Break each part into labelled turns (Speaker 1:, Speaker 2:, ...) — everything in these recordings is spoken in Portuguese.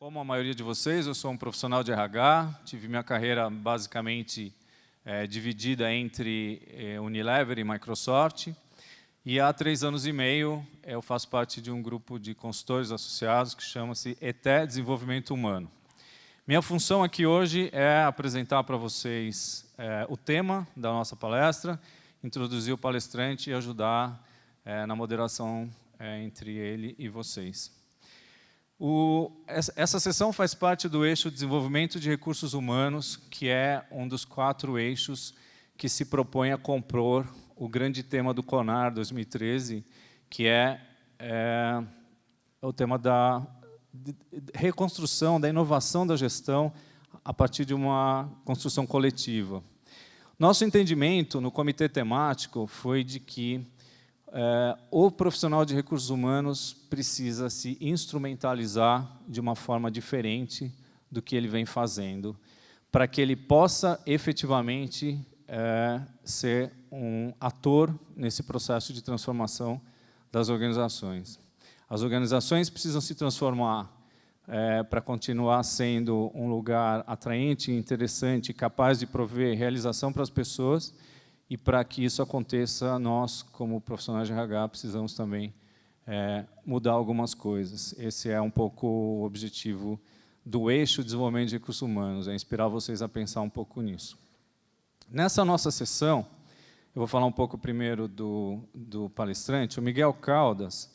Speaker 1: Como a maioria de vocês, eu sou um profissional de RH, tive minha carreira basicamente dividida entre Unilever e Microsoft, e há 3 anos e meio eu faço parte de um grupo de consultores associados que chama-se ETE Desenvolvimento Humano. Minha função aqui hoje é apresentar para vocês o tema da nossa palestra, introduzir o palestrante e ajudar na moderação entre ele e vocês. Essa sessão faz parte do eixo Desenvolvimento de Recursos Humanos, que é um dos 4 eixos que se propõe a compor o grande tema do CONAR 2013, que é o tema da reconstrução, da inovação da gestão a partir de uma construção coletiva. Nosso entendimento no comitê temático foi de que o profissional de recursos humanos precisa se instrumentalizar de uma forma diferente do que ele vem fazendo, para que ele possa efetivamente ser um ator nesse processo de transformação das organizações. As organizações precisam se transformar para continuar sendo um lugar atraente, interessante, capaz de prover realização para as pessoas. E para que isso aconteça, nós, como profissionais de RH, precisamos também mudar algumas coisas. Esse é um pouco o objetivo do eixo Desenvolvimento de Recursos Humanos, é inspirar vocês a pensar um pouco nisso. Nessa nossa sessão, eu vou falar um pouco primeiro do palestrante. O Miguel Caldas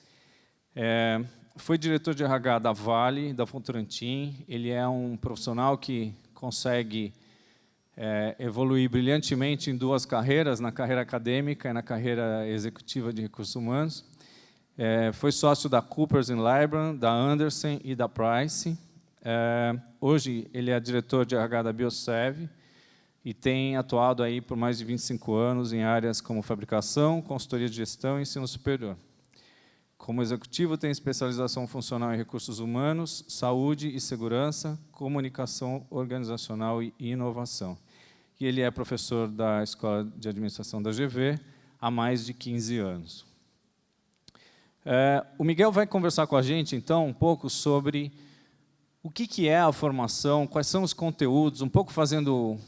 Speaker 1: foi diretor de RH da Vale, da Votorantim. Ele é um profissional que consegue evoluir brilhantemente em 2 carreiras, na carreira acadêmica e na carreira executiva de recursos humanos. Foi sócio da Coopers & Lybrand, da Andersen e da Price. Hoje ele é diretor de RH da Biosev e tem atuado aí por mais de 25 anos em áreas como fabricação, consultoria de gestão e ensino superior. Como executivo, tem especialização funcional em recursos humanos, saúde e segurança, comunicação organizacional e inovação. E ele é professor da Escola de Administração da GV há mais de 15 anos. O Miguel vai conversar com a gente, então, um pouco sobre o que é a formação, quais são os conteúdos, um pouco fazendo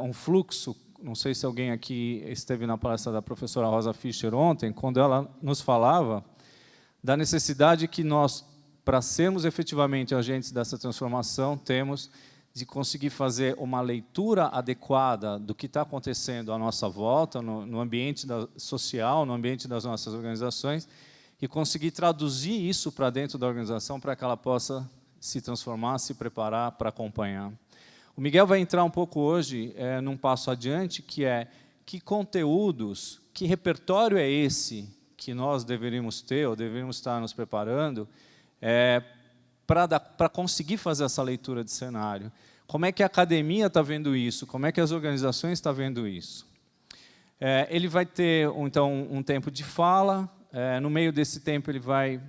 Speaker 1: um fluxo. Não sei se alguém aqui esteve na palestra da professora Rosa Fischer ontem, quando ela nos falava da necessidade que nós, para sermos efetivamente agentes dessa transformação, temos de conseguir fazer uma leitura adequada do que está acontecendo à nossa volta, no ambiente social, no ambiente das nossas organizações, e conseguir traduzir isso para dentro da organização para que ela possa se transformar, se preparar para acompanhar. O Miguel vai entrar um pouco hoje num passo adiante, que é que conteúdos, que repertório é esse que nós deveríamos ter, ou deveríamos estar nos preparando, para conseguir fazer essa leitura de cenário. Como é que a academia está vendo isso? Como é que as organizações estão vendo isso? Ele vai ter, então, um tempo de fala. No meio desse tempo, ele vai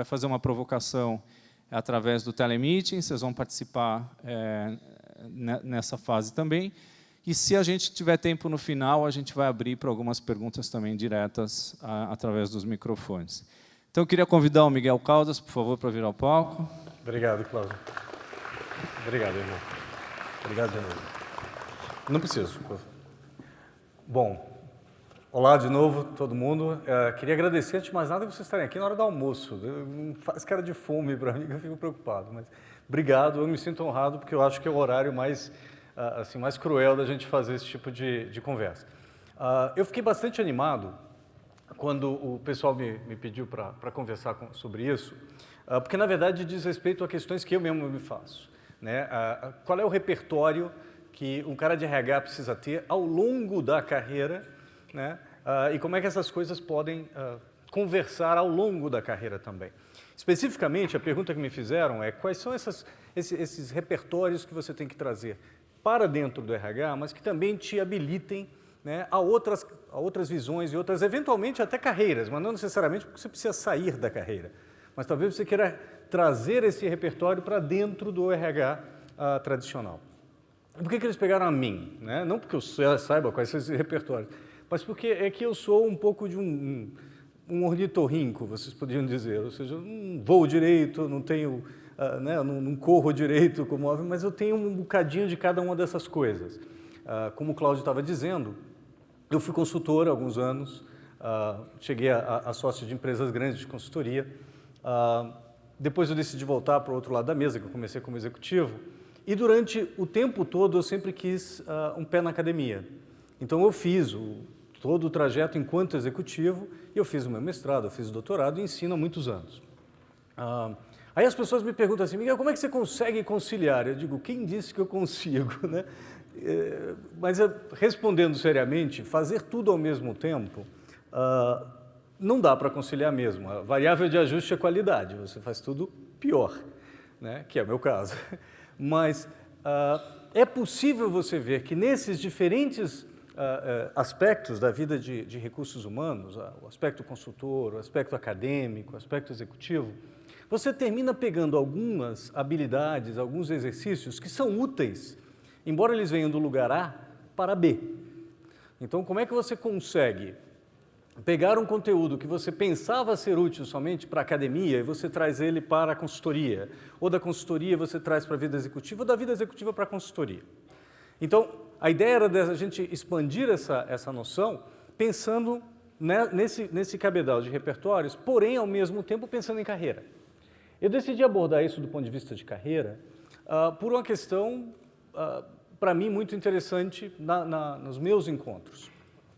Speaker 1: fazer uma provocação através do telemeeting. Vocês vão participar nessa fase também. E, se a gente tiver tempo no final, a gente vai abrir para algumas perguntas também diretas através dos microfones. Então, eu queria convidar o Miguel Caldas, por favor, para vir ao palco.
Speaker 2: Obrigado, Cláudio. Obrigado, irmão. Obrigado de novo. Não preciso. Bom, olá de novo, todo mundo. Queria agradecer, antes de mais nada, vocês estarem aqui na hora do almoço. Não faz cara de fome para mim, que eu fico preocupado. Mas obrigado, eu me sinto honrado, porque eu acho que é o horário mais cruel da gente fazer esse tipo de conversa. Eu fiquei bastante animado quando o pessoal me pediu para conversar sobre isso, porque, na verdade, diz respeito a questões que eu mesmo me faço. Né? Qual é o repertório que um cara de RH precisa ter ao longo da carreira, né? E como é que essas coisas podem conversar ao longo da carreira também. Especificamente, a pergunta que me fizeram é quais são esses repertórios que você tem que trazer para dentro do RH, mas que também te habilitem, né, a outras visões e outras, eventualmente até carreiras, mas não necessariamente porque você precisa sair da carreira. Mas talvez você queira trazer esse repertório para dentro do RH tradicional. Por que eles pegaram a mim? Né? Não porque eu saiba quais são esses repertórios, mas porque é que eu sou um pouco de um ornitorrinco, vocês poderiam dizer. Ou seja, eu não voo direito, não tenho né? Eu não corro direito como homem, mas eu tenho um bocadinho de cada uma dessas coisas. Como o Cláudio estava dizendo, eu fui consultor há alguns anos, cheguei a sócio de empresas grandes de consultoria. Depois eu decidi voltar para o outro lado da mesa, que eu comecei como executivo. E durante o tempo todo eu sempre quis um pé na academia. Então eu fiz todo o trajeto enquanto executivo, e eu fiz o meu mestrado, eu fiz o doutorado e ensino há muitos anos. Aí as pessoas me perguntam assim, Miguel, como é que você consegue conciliar? Eu digo, quem disse que eu consigo, né? Mas respondendo seriamente, fazer tudo ao mesmo tempo não dá para conciliar mesmo. A variável de ajuste é a qualidade, você faz tudo pior, né? Que é o meu caso. Mas é possível você ver que nesses diferentes aspectos da vida de recursos humanos, o aspecto consultor, o aspecto acadêmico, o aspecto executivo, você termina pegando algumas habilidades, alguns exercícios que são úteis, embora eles venham do lugar A para B. Então, como é que você consegue pegar um conteúdo que você pensava ser útil somente para a academia e você traz ele para a consultoria, ou da consultoria você traz para a vida executiva, ou da vida executiva para a consultoria? Então, a ideia era da gente expandir essa noção pensando nesse cabedal de repertórios, porém, ao mesmo tempo, pensando em carreira. Eu decidi abordar isso do ponto de vista de carreira por uma questão, para mim, muito interessante nos meus encontros.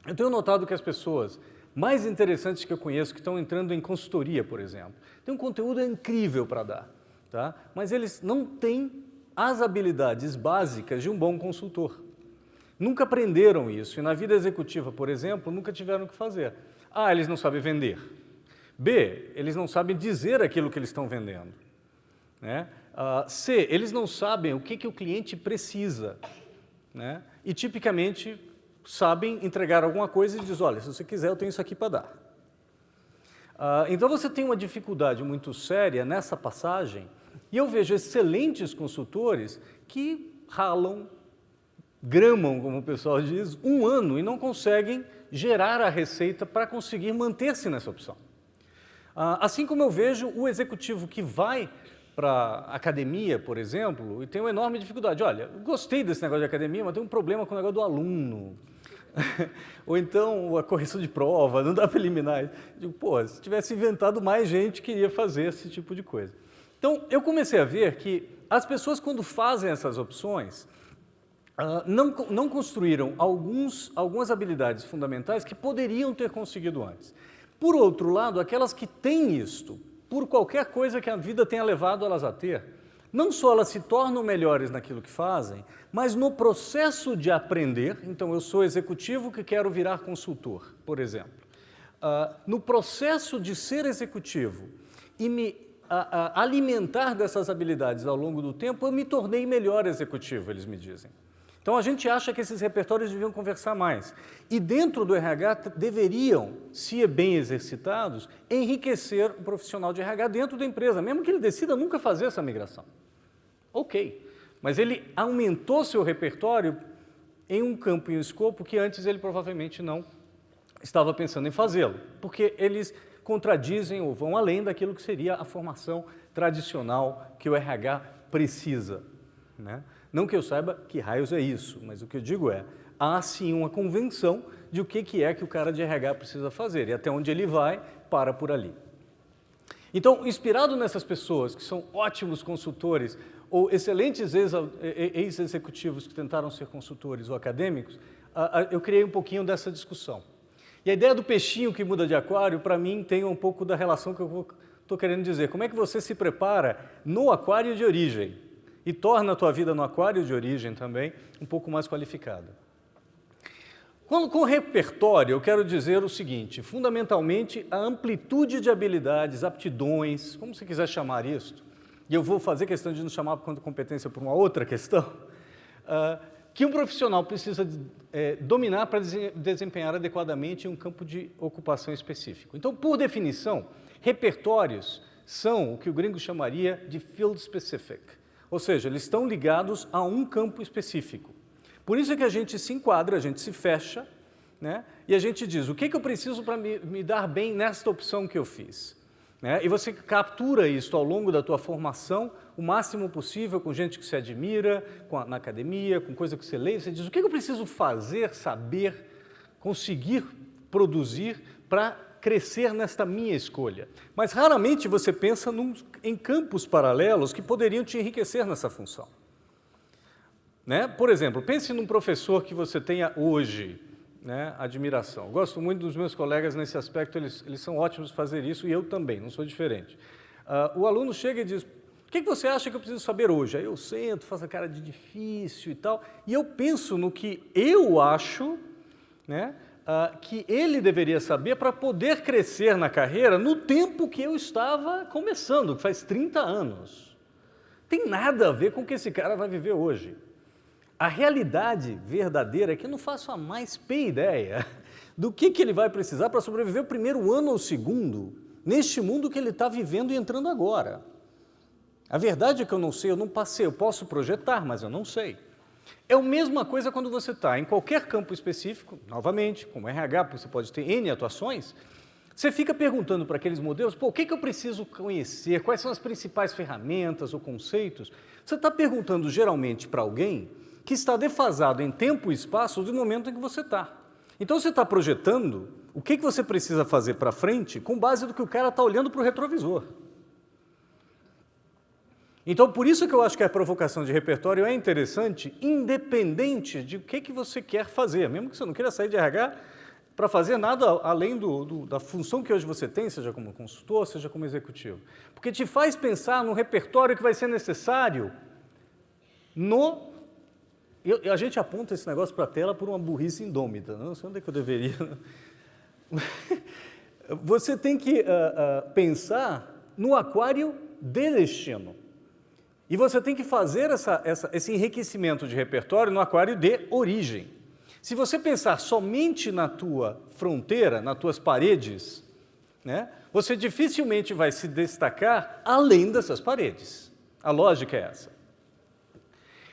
Speaker 2: Eu tenho notado que as pessoas mais interessantes que eu conheço, que estão entrando em consultoria, por exemplo, têm um conteúdo incrível para dar, tá? Mas eles não têm as habilidades básicas de um bom consultor. Nunca aprenderam isso e na vida executiva, por exemplo, nunca tiveram que fazer. A, eles não sabem vender. B, eles não sabem dizer aquilo que eles estão vendendo, né? C, eles não sabem o que o cliente precisa, né? E tipicamente sabem entregar alguma coisa e diz, olha, se você quiser eu tenho isso aqui para dar. Então você tem uma dificuldade muito séria nessa passagem e eu vejo excelentes consultores que ralam, gramam, como o pessoal diz, um ano e não conseguem gerar a receita para conseguir manter-se nessa opção. Assim como eu vejo o executivo que vai para a academia, por exemplo, e tem uma enorme dificuldade. Olha, gostei desse negócio de academia, mas tem um problema com o negócio do aluno. Ou então a correção de prova, não dá para eliminar isso. Digo, pô, se tivesse inventado mais gente queria fazer esse tipo de coisa. Então, eu comecei a ver que as pessoas, quando fazem essas opções, não construíram algumas habilidades fundamentais que poderiam ter conseguido antes. Por outro lado, aquelas que têm isto, por qualquer coisa que a vida tenha levado elas a ter, não só elas se tornam melhores naquilo que fazem, mas no processo de aprender, então eu sou executivo que quero virar consultor, por exemplo. No processo de ser executivo e me alimentar dessas habilidades ao longo do tempo, eu me tornei melhor executivo, eles me dizem. Então, a gente acha que esses repertórios deviam conversar mais. E dentro do RH deveriam, se bem exercitados, enriquecer o profissional de RH dentro da empresa, mesmo que ele decida nunca fazer essa migração. Ok, mas ele aumentou seu repertório em um campo e um escopo que antes ele provavelmente não estava pensando em fazê-lo, porque eles contradizem ou vão além daquilo que seria a formação tradicional que o RH precisa, né? Não que eu saiba que raios é isso, mas o que eu digo é, há sim uma convenção de o que é que o cara de RH precisa fazer e até onde ele vai, para por ali. Então, inspirado nessas pessoas que são ótimos consultores ou excelentes ex-executivos que tentaram ser consultores ou acadêmicos, eu criei um pouquinho dessa discussão. E a ideia do peixinho que muda de aquário, para mim, tem um pouco da relação que eu estou querendo dizer. Como é que você se prepara no aquário de origem e torna a tua vida no aquário de origem também um pouco mais qualificada? Com repertório, eu quero dizer o seguinte, fundamentalmente, a amplitude de habilidades, aptidões, como você quiser chamar isso, e eu vou fazer questão de não chamar quanto competência por uma outra questão, que um profissional precisa dominar para desempenhar adequadamente em um campo de ocupação específico. Então, por definição, repertórios são o que o gringo chamaria de field specific, ou seja, eles estão ligados a um campo específico. Por isso é que a gente se enquadra, a gente se fecha, né? E a gente diz, o que eu preciso para me dar bem nesta opção que eu fiz? né? E você captura isso ao longo da tua formação, o máximo possível, com gente que você admira, na academia, com coisa que você lê, você diz, o que eu preciso fazer, saber, conseguir produzir para crescer nesta minha escolha? Mas raramente você pensa em campos paralelos que poderiam te enriquecer nessa função. Né? Por exemplo, pense num professor que você tenha hoje, né, admiração. Eu gosto muito dos meus colegas nesse aspecto, eles são ótimos de fazer isso e eu também, não sou diferente. O aluno chega e diz, o que você acha que eu preciso saber hoje? Aí eu sento, faço a cara de difícil e tal, e eu penso no que eu acho, né, que ele deveria saber para poder crescer na carreira no tempo que eu estava começando, que faz 30 anos. Tem nada a ver com o que esse cara vai viver hoje. A realidade verdadeira é que eu não faço a mais pé ideia do que ele vai precisar para sobreviver o primeiro ano ou o segundo, neste mundo que ele está vivendo e entrando agora. A verdade é que eu não sei, eu não passei, eu posso projetar, mas eu não sei. É a mesma coisa quando você está em qualquer campo específico, novamente, como RH, você pode ter N atuações, você fica perguntando para aqueles modelos, o que eu preciso conhecer, quais são as principais ferramentas ou conceitos? Você está perguntando geralmente para alguém que está defasado em tempo e espaço do momento em que você está. Então você está projetando o que você precisa fazer para frente com base no que o cara está olhando para o retrovisor. Então, por isso que eu acho que a provocação de repertório é interessante, independente de o que você quer fazer, mesmo que você não queira sair de RH para fazer nada além da função que hoje você tem, seja como consultor, seja como executivo. Porque te faz pensar no repertório que vai ser necessário a gente aponta esse negócio para a tela por uma burrice indômita, não sei onde é que eu deveria. Você tem que pensar no aquário de destino. E você tem que fazer esse enriquecimento de repertório no aquário de origem. Se você pensar somente na tua fronteira, nas tuas paredes, né, você dificilmente vai se destacar além dessas paredes. A lógica é essa.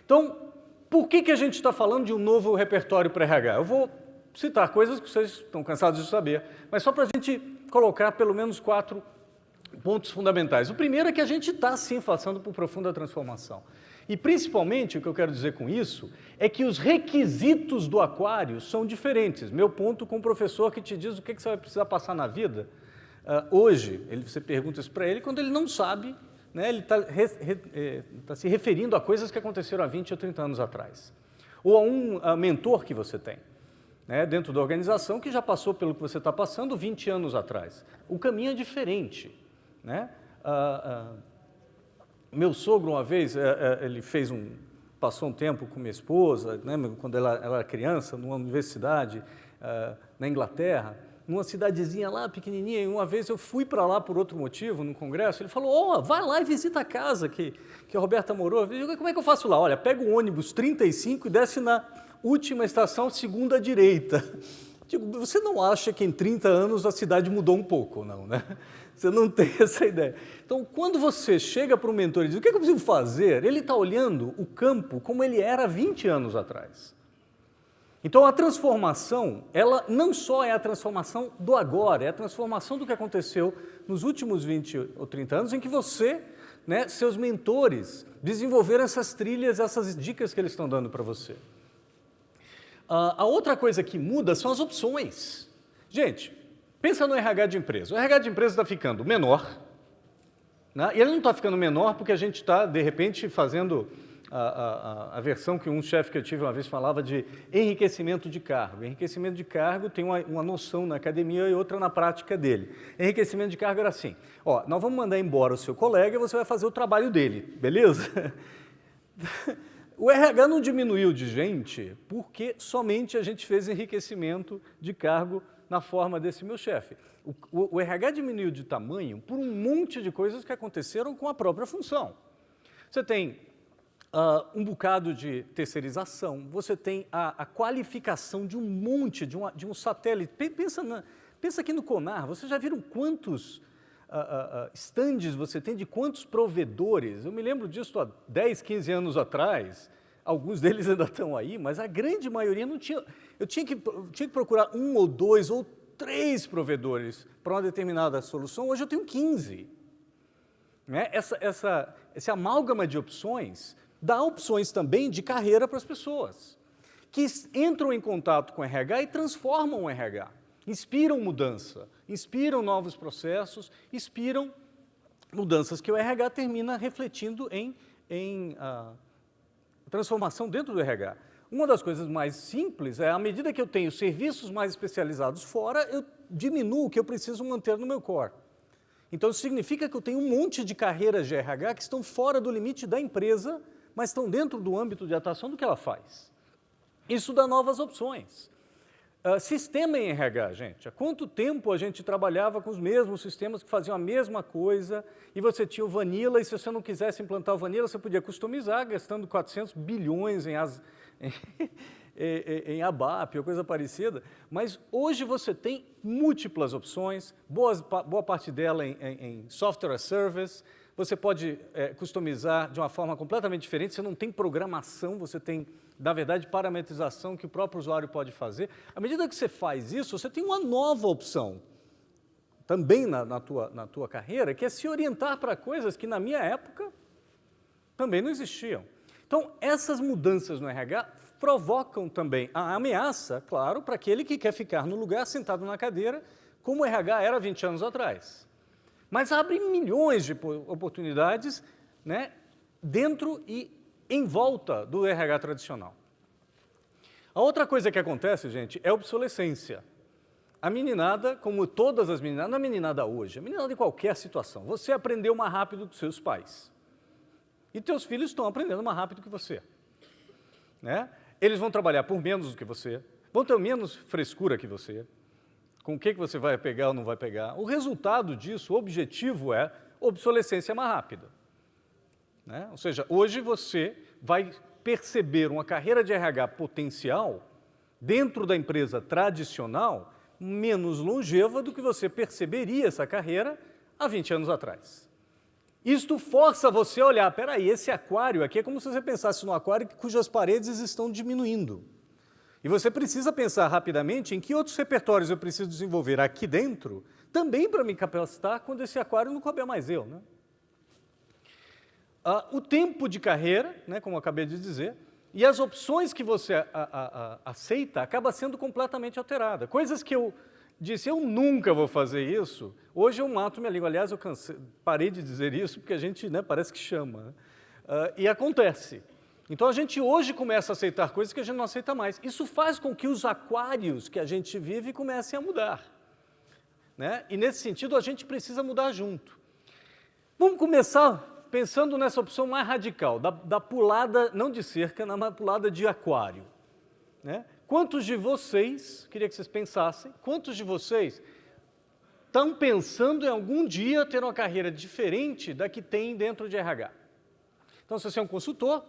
Speaker 2: Então, por que a gente está falando de um novo repertório para RH? Eu vou citar coisas que vocês estão cansados de saber, mas só para a gente colocar pelo menos 4 pontos fundamentais. O primeiro é que a gente está, sim, passando por profunda transformação. E, principalmente, o que eu quero dizer com isso é que os requisitos do aquário são diferentes. Meu ponto com o professor que te diz o que você vai precisar passar na vida, hoje, você pergunta isso para ele quando ele não sabe, né, ele está se referindo a coisas que aconteceram há 20 ou 30 anos atrás. Ou a um mentor que você tem, né, dentro da organização que já passou pelo que você está passando 20 anos atrás. O caminho é diferente. Né? Meu sogro, uma vez, ele passou um tempo com minha esposa, né, quando ela era criança, numa universidade na Inglaterra, numa cidadezinha lá, pequenininha, e uma vez eu fui para lá por outro motivo, num congresso, ele falou, vai lá e visita a casa que a Roberta morou. Eu digo, como é que eu faço lá? Olha, pega o ônibus 35 e desce na última estação, segunda direita. Digo, você não acha que em 30 anos a cidade mudou um pouco, não, né? Você não tem essa ideia. Então, quando você chega para o mentor e diz, o que eu preciso fazer? Ele está olhando o campo como ele era 20 anos atrás. Então, a transformação, ela não só é a transformação do agora, é a transformação do que aconteceu nos últimos 20 ou 30 anos, em que você, né, seus mentores, desenvolveram essas trilhas, essas dicas que eles estão dando para você. A outra coisa que muda são as opções. Gente, pensa no RH de empresa. O RH de empresa está ficando menor, né? E ele não está ficando menor porque a gente está, de repente, fazendo a versão que um chefe que eu tive uma vez falava de enriquecimento de cargo. Enriquecimento de cargo tem uma noção na academia e outra na prática dele. Enriquecimento de cargo era assim, nós vamos mandar embora o seu colega e você vai fazer o trabalho dele, beleza? O RH não diminuiu de gente porque somente a gente fez enriquecimento de cargo na forma desse meu chefe. O RH diminuiu de tamanho por um monte de coisas que aconteceram com a própria função. Você tem um bocado de terceirização, você tem a qualificação de um monte, de um satélite. Pensa aqui no Conar, vocês já viram quantos estandes você tem de quantos provedores? Eu me lembro disso há 10, 15 anos atrás, alguns deles ainda estão aí, mas a grande maioria não tinha. Eu tinha que procurar 1 ou 2 ou 3 provedores para uma determinada solução, hoje eu tenho 15. Né? Esse amálgama de opções dá opções também de carreira para as pessoas, que entram em contato com o RH e transformam o RH, inspiram mudança, inspiram novos processos, inspiram mudanças que o RH termina refletindo em transformação dentro do RH. Uma das coisas mais simples é, à medida que eu tenho serviços mais especializados fora, eu diminuo o que eu preciso manter no meu core. Então, isso significa que eu tenho um monte de carreiras de RH que estão fora do limite da empresa, mas estão dentro do âmbito de atuação do que ela faz. Isso dá novas opções. Sistema em RH, gente. Há quanto tempo a gente trabalhava com os mesmos sistemas que faziam a mesma coisa e você tinha o Vanilla e se você não quisesse implantar o Vanilla, você podia customizar gastando 400 bilhões em ABAP ou coisa parecida. Mas hoje você tem múltiplas opções, boa parte dela em software as service. Você pode customizar de uma forma completamente diferente, você não tem programação, você tem, na verdade, parametrização que o próprio usuário pode fazer. À medida que você faz isso, você tem uma nova opção, também na tua carreira, que é se orientar para coisas que, na minha época, também não existiam. Então, essas mudanças no RH provocam também a ameaça, claro, para aquele que quer ficar no lugar, sentado na cadeira, como o RH era 20 anos atrás. Mas abre milhões de oportunidades, né, dentro e em volta do RH tradicional. A outra coisa que acontece, gente, é a obsolescência. A meninada, como todas as meninadas, não é meninada hoje, é meninada em qualquer situação. Você aprendeu mais rápido que seus pais. E teus filhos estão aprendendo mais rápido que você. Né? Eles vão trabalhar por menos do que você, vão ter menos frescura que você, com o que você vai pegar ou não vai pegar. O resultado disso, o objetivo é obsolescência mais rápida. Né? Ou seja, hoje você vai perceber uma carreira de RH potencial dentro da empresa tradicional menos longeva do que você perceberia essa carreira há 20 anos atrás. Isto força você a olhar, peraí, esse aquário aqui é como se você pensasse num aquário cujas paredes estão diminuindo. E você precisa pensar rapidamente em que outros repertórios eu preciso desenvolver aqui dentro, também para me capacitar quando esse aquário não couber mais eu. Né? O tempo de carreira, né, como eu acabei de dizer, e as opções que você aceita acaba sendo completamente alterada. Coisas que eu disse, eu nunca vou fazer isso, hoje eu mato minha língua. Aliás, eu parei de dizer isso porque a gente, né, parece que chama. Né? E acontece. Então, a gente hoje começa a aceitar coisas que a gente não aceita mais. Isso faz com que os aquários que a gente vive comecem a mudar. Né? E, nesse sentido, a gente precisa mudar junto. Vamos começar pensando nessa opção mais radical, da pulada, não de cerca, mas pulada de aquário. Né? Quantos de vocês, queria que vocês pensassem, quantos de vocês estão pensando em algum dia ter uma carreira diferente da que tem dentro de RH? Então, se você é um consultor,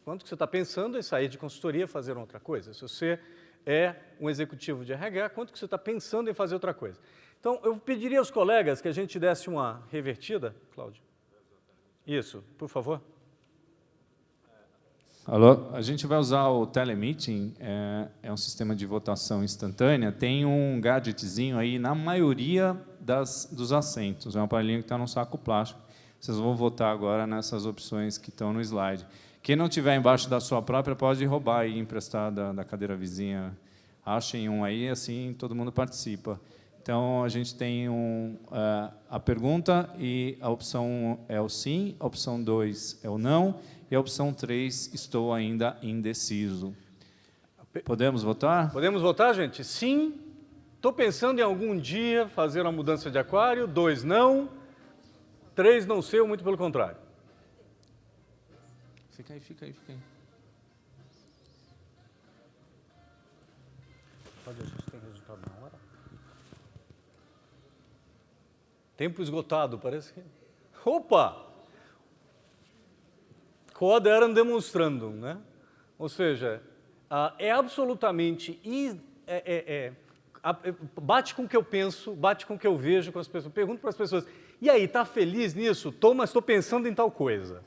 Speaker 2: quanto que você está pensando em sair de consultoria e fazer outra coisa? Se você é um executivo de RH, quanto que você está pensando em fazer outra coisa? Então, eu pediria aos colegas que a gente desse uma revertida. Cláudio. Isso, por favor.
Speaker 1: Alô, a gente vai usar o telemeeting, é um sistema de votação instantânea, tem um gadgetzinho aí na maioria dos assentos, é um aparelhinho que está num saco plástico. Vocês vão votar agora nessas opções que estão no slide. Quem não tiver embaixo da sua própria pode roubar e emprestar da cadeira vizinha. Achem um aí, assim todo mundo participa. Então, a gente tem a pergunta e a opção 1 é o sim, a opção 2 é o não e a opção 3, estou ainda indeciso. Podemos votar?
Speaker 2: Podemos votar, gente? Sim, estou pensando em algum dia fazer uma mudança de aquário. 2, não. 3, não sei, ou muito pelo contrário.
Speaker 1: Fica aí, fica aí, fica aí.
Speaker 2: Pode, a gente tem resultado na hora? Tempo esgotado, parece que... Opa! Quod eram demonstrandum, né? Ou seja, é absolutamente... bate com o que eu penso, bate com o que eu vejo com as pessoas. Pergunto para as pessoas, e aí, está feliz nisso? Mas estou pensando em tal coisa.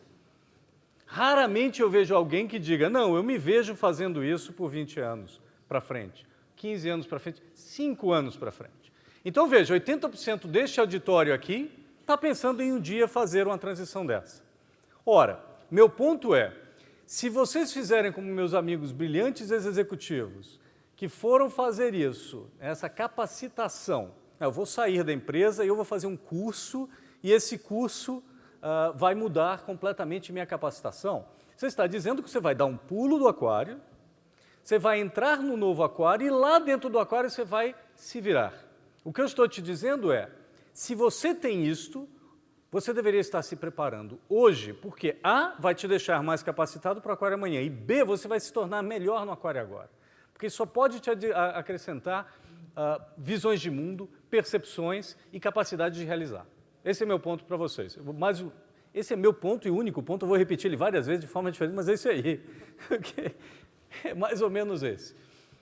Speaker 2: Raramente eu vejo alguém que diga, não, eu me vejo fazendo isso por 20 anos para frente. 15 anos para frente, 5 anos para frente. Então, veja, 80% deste auditório aqui está pensando em um dia fazer uma transição dessa. Ora, meu ponto é, se vocês fizerem como meus amigos brilhantes executivos, que foram fazer isso, essa capacitação, eu vou sair da empresa e eu vou fazer um curso, e esse curso vai mudar completamente minha capacitação. Você está dizendo que você vai dar um pulo do aquário, você vai entrar no novo aquário e lá dentro do aquário você vai se virar. O que eu estou te dizendo é, se você tem isto, você deveria estar se preparando hoje, porque A, vai te deixar mais capacitado para o aquário amanhã, e B, você vai se tornar melhor no aquário agora. Porque isso só pode te acrescentar visões de mundo, percepções e capacidade de realizar. Esse é meu ponto para vocês. Mas esse é meu ponto e único ponto, eu vou repetir ele várias vezes de forma diferente, mas é esse aí. É mais ou menos esse.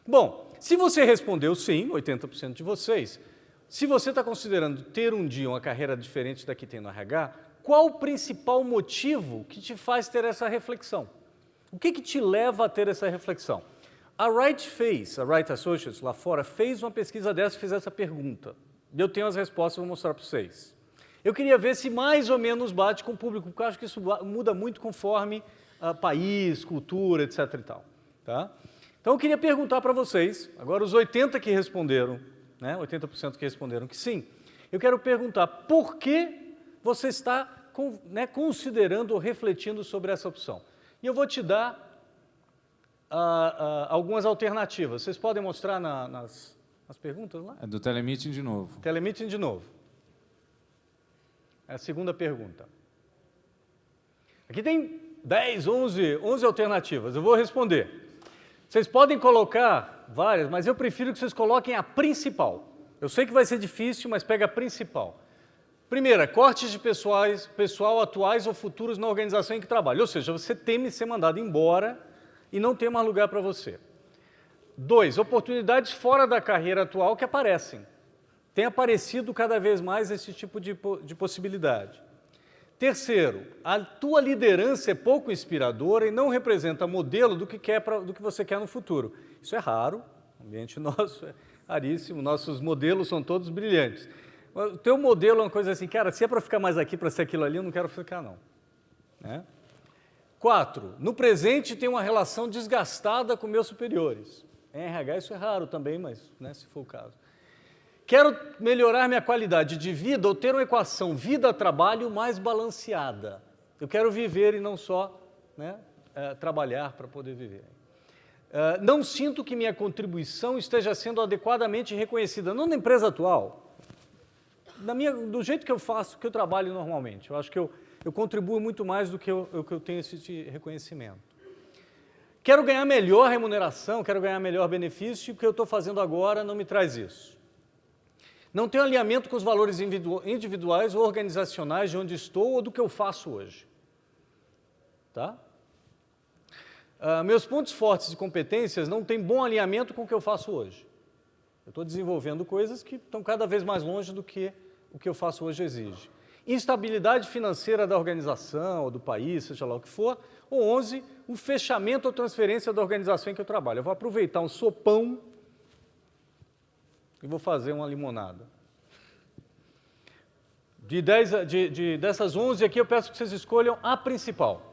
Speaker 2: Bom, se você respondeu sim, 80% de vocês, se você está considerando ter um dia uma carreira diferente da que tem no RH, qual o principal motivo que te faz ter essa reflexão? O que te leva a ter essa reflexão? A Wright Associates, lá fora, fez uma pesquisa dessa e fez essa pergunta. Eu tenho as respostas, vou mostrar para vocês. Eu queria ver se mais ou menos bate com o público, porque eu acho que isso muda muito conforme país, cultura, etc. e tal. Tá? Então, eu queria perguntar para vocês, agora os 80% que responderam, né, 80% que responderam que sim, eu quero perguntar por que você está considerando ou refletindo sobre essa opção. E eu vou te dar algumas alternativas. Vocês podem mostrar nas perguntas lá?
Speaker 1: É do telemeeting de novo.
Speaker 2: Telemeeting de novo. É a segunda pergunta. Aqui tem 10, 11 alternativas. Eu vou responder. Vocês podem colocar várias, mas eu prefiro que vocês coloquem a principal. Eu sei que vai ser difícil, mas pega a principal. Primeira, cortes de pessoal atuais ou futuros na organização em que trabalha. Ou seja, você teme ser mandado embora e não ter mais lugar para você. 2, oportunidades fora da carreira atual que aparecem. Tem aparecido cada vez mais esse tipo de possibilidade. Terceiro, a tua liderança é pouco inspiradora e não representa modelo do que você quer no futuro. Isso é raro, o ambiente nosso é raríssimo, nossos modelos são todos brilhantes. O teu modelo é uma coisa assim, cara, se é para ficar mais aqui, para ser aquilo ali, eu não quero ficar, não. Né? 4, no presente tem uma relação desgastada com meus superiores. Em RH isso é raro também, mas né, se for o caso. Quero melhorar minha qualidade de vida ou ter uma equação vida-trabalho mais balanceada. Eu quero viver e não só trabalhar para poder viver. Não sinto que minha contribuição esteja sendo adequadamente reconhecida, não na empresa atual, do jeito que eu faço, que eu trabalho normalmente. Eu acho que eu contribuo muito mais do que eu tenho esse reconhecimento. Quero ganhar melhor remuneração, quero ganhar melhor benefício, e o que eu estou fazendo agora não me traz isso. Não tenho alinhamento com os valores individuais ou organizacionais de onde estou ou do que eu faço hoje. Tá? Meus pontos fortes e competências não têm bom alinhamento com o que eu faço hoje. Eu estou desenvolvendo coisas que estão cada vez mais longe do que o que eu faço hoje exige. Instabilidade financeira da organização ou do país, seja lá o que for. Ou 11, o fechamento ou transferência da organização em que eu trabalho. Eu vou aproveitar um sopão e vou fazer uma limonada. Dessas 11 aqui, eu peço que vocês escolham a principal.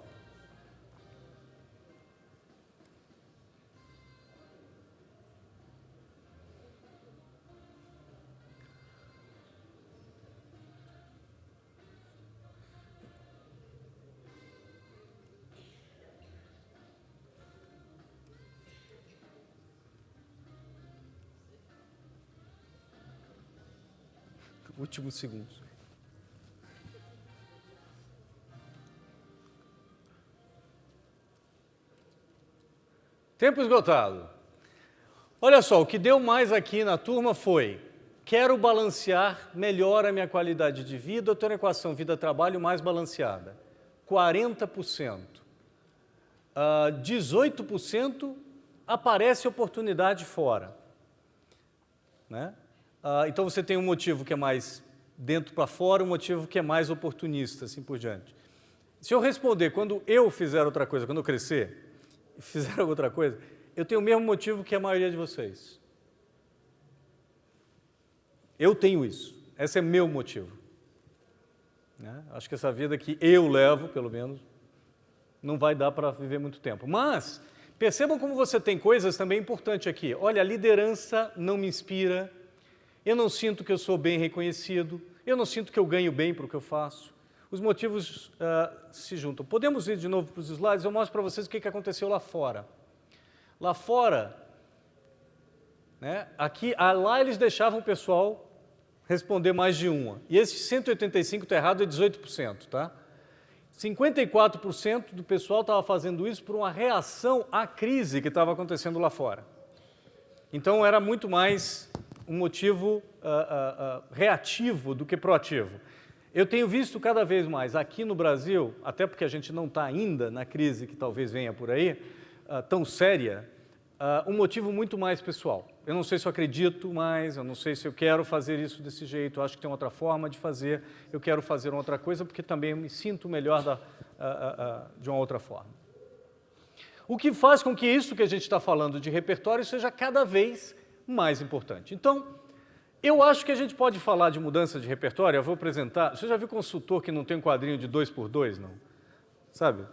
Speaker 2: Últimos segundos. Tempo esgotado. Olha só, o que deu mais aqui na turma foi: quero balancear melhor a minha qualidade de vida, eu tenho uma equação vida-trabalho mais balanceada. 40%. 18% aparece oportunidade fora. Né? Então, você tem um motivo que é mais dentro para fora, um motivo que é mais oportunista, assim por diante. Se eu responder, quando eu fizer outra coisa, quando eu crescer, fizer outra coisa, eu tenho o mesmo motivo que a maioria de vocês. Eu tenho isso. Esse é meu motivo. Né? Acho que essa vida que eu levo, pelo menos, não vai dar para viver muito tempo. Mas, percebam como você tem coisas também importantes aqui. Olha, a liderança não me inspira, eu não sinto que eu sou bem reconhecido, eu não sinto que eu ganho bem para o que eu faço. Os motivos se juntam. Podemos ir de novo para os slides? Eu mostro para vocês o que aconteceu lá fora. Lá fora, né, lá eles deixavam o pessoal responder mais de uma. E esse 185 está errado, é 18%, tá? 54% do pessoal estava fazendo isso por uma reação à crise que estava acontecendo lá fora. Então, era muito mais um motivo reativo do que proativo. Eu tenho visto cada vez mais aqui no Brasil, até porque a gente não está ainda na crise que talvez venha por aí, tão séria, um motivo muito mais pessoal. Eu não sei se eu acredito mais, eu não sei se eu quero fazer isso desse jeito, eu acho que tem outra forma de fazer, eu quero fazer uma outra coisa porque também eu me sinto melhor de uma outra forma. O que faz com que isso que a gente está falando de repertório seja cada vez mais importante. Então, eu acho que a gente pode falar de mudança de repertório, eu vou apresentar... Você já viu consultor que não tem um quadrinho de 2x2, não? Sabe?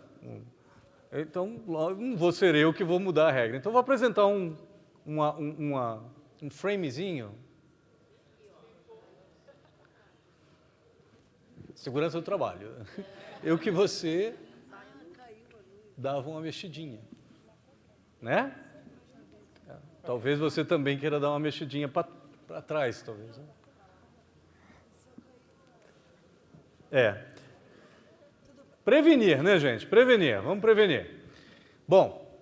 Speaker 2: Então, não vou ser eu que vou mudar a regra. Então, eu vou apresentar um framezinho. Segurança do trabalho. Eu que você dava uma mexidinha. Né? Talvez você também queira dar uma mexidinha para trás, talvez. Prevenir, né, gente? Prevenir, vamos prevenir. Bom,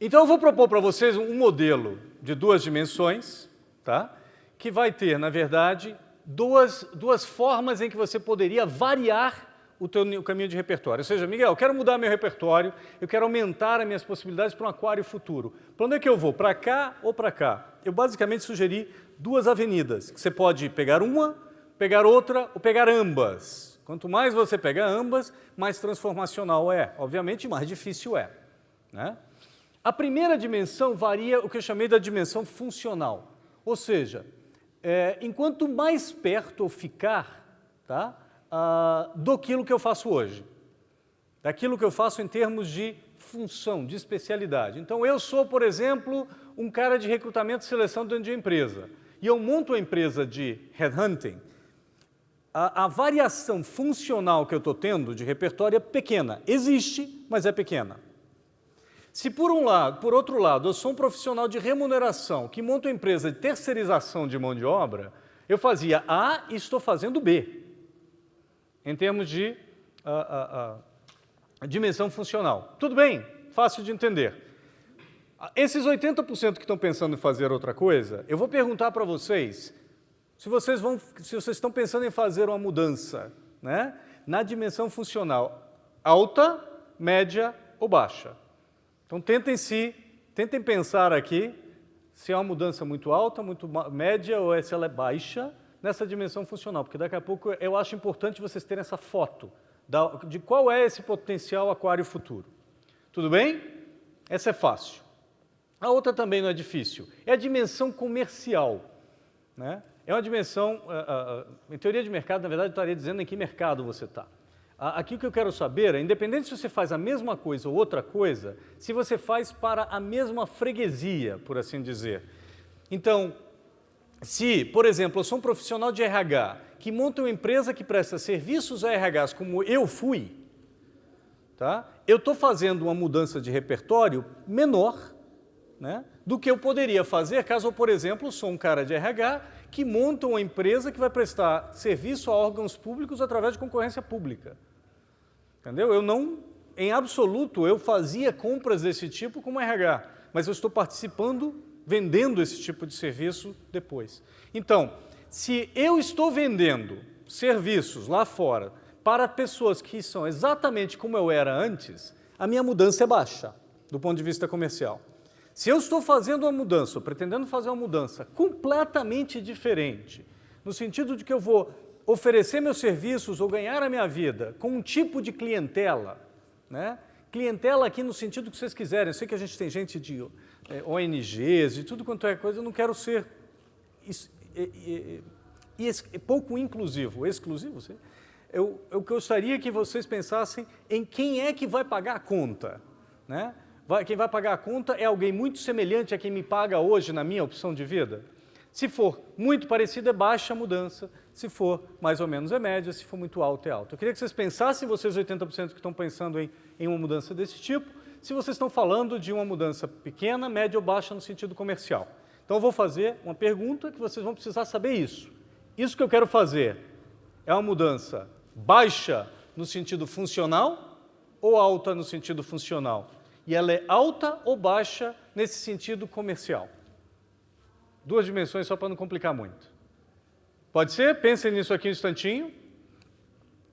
Speaker 2: então eu vou propor para vocês um modelo de 2 dimensões, tá? Que vai ter, na verdade, duas formas em que você poderia variar o caminho de repertório. Ou seja, Miguel, eu quero mudar meu repertório, eu quero aumentar as minhas possibilidades para um aquário futuro. Para onde é que eu vou? Para cá ou para cá? Eu basicamente sugeri 2 avenidas, que você pode pegar uma, pegar outra ou pegar ambas. Quanto mais você pega ambas, mais transformacional é. Obviamente, mais difícil é. Né? A primeira dimensão varia o que eu chamei da dimensão funcional. Ou seja, enquanto mais perto eu ficar, tá? Daquilo que eu faço hoje, daquilo que eu faço em termos de função, de especialidade. Então, eu sou, por exemplo, um cara de recrutamento e seleção dentro de uma empresa, e eu monto uma empresa de headhunting, a variação funcional que eu estou tendo de repertório é pequena. Existe, mas é pequena. Se por outro lado, eu sou um profissional de remuneração que monta uma empresa de terceirização de mão de obra, eu fazia A e estou fazendo B. Em termos de dimensão funcional. Tudo bem? Fácil de entender. Esses 80% que estão pensando em fazer outra coisa, eu vou perguntar para vocês se vocês estão pensando em fazer uma mudança, né, na dimensão funcional alta, média ou baixa. Então, tentem pensar aqui se é uma mudança muito alta, muito média ou se ela é baixa, nessa dimensão funcional, porque daqui a pouco eu acho importante vocês terem essa foto de qual é esse potencial aquário futuro. Tudo bem? Essa é fácil. A outra também não é difícil. É a dimensão comercial. Né? É uma dimensão, em teoria de mercado, na verdade, eu estaria dizendo em que mercado você está. Aqui o que eu quero saber é, independente se você faz a mesma coisa ou outra coisa, se você faz para a mesma freguesia, por assim dizer. Então, se, por exemplo, eu sou um profissional de RH que monta uma empresa que presta serviços a RHs como eu fui, tá? Eu estou fazendo uma mudança de repertório menor, né, do que eu poderia fazer caso eu, por exemplo, sou um cara de RH que monta uma empresa que vai prestar serviço a órgãos públicos através de concorrência pública. Entendeu? Eu não, em absoluto, eu fazia compras desse tipo como RH, mas eu estou participando, vendendo esse tipo de serviço depois. Então, se eu estou vendendo serviços lá fora para pessoas que são exatamente como eu era antes, a minha mudança é baixa, do ponto de vista comercial. Se eu estou fazendo uma mudança, ou pretendendo fazer uma mudança completamente diferente, no sentido de que eu vou oferecer meus serviços ou ganhar a minha vida com um tipo de clientela, né? Clientela aqui no sentido que vocês quiserem. Eu sei que a gente tem gente de ONGs, de tudo quanto é coisa, eu não quero ser pouco inclusivo, exclusivo, sim. Eu gostaria que vocês pensassem em quem é que vai pagar a conta, né? Quem vai pagar a conta é alguém muito semelhante a quem me paga hoje na minha opção de vida? Se for muito parecido, é baixa mudança. Se for mais ou menos, é média. Se for muito alto, é alto. Eu queria que vocês pensassem, vocês 80% que estão pensando em uma mudança desse tipo, se vocês estão falando de uma mudança pequena, média ou baixa no sentido comercial. Então, eu vou fazer uma pergunta que vocês vão precisar saber isso. Isso que eu quero fazer é uma mudança baixa no sentido funcional ou alta no sentido funcional? E ela é alta ou baixa nesse sentido comercial? 2 dimensões só para não complicar muito. Pode ser? Pensem nisso aqui um instantinho.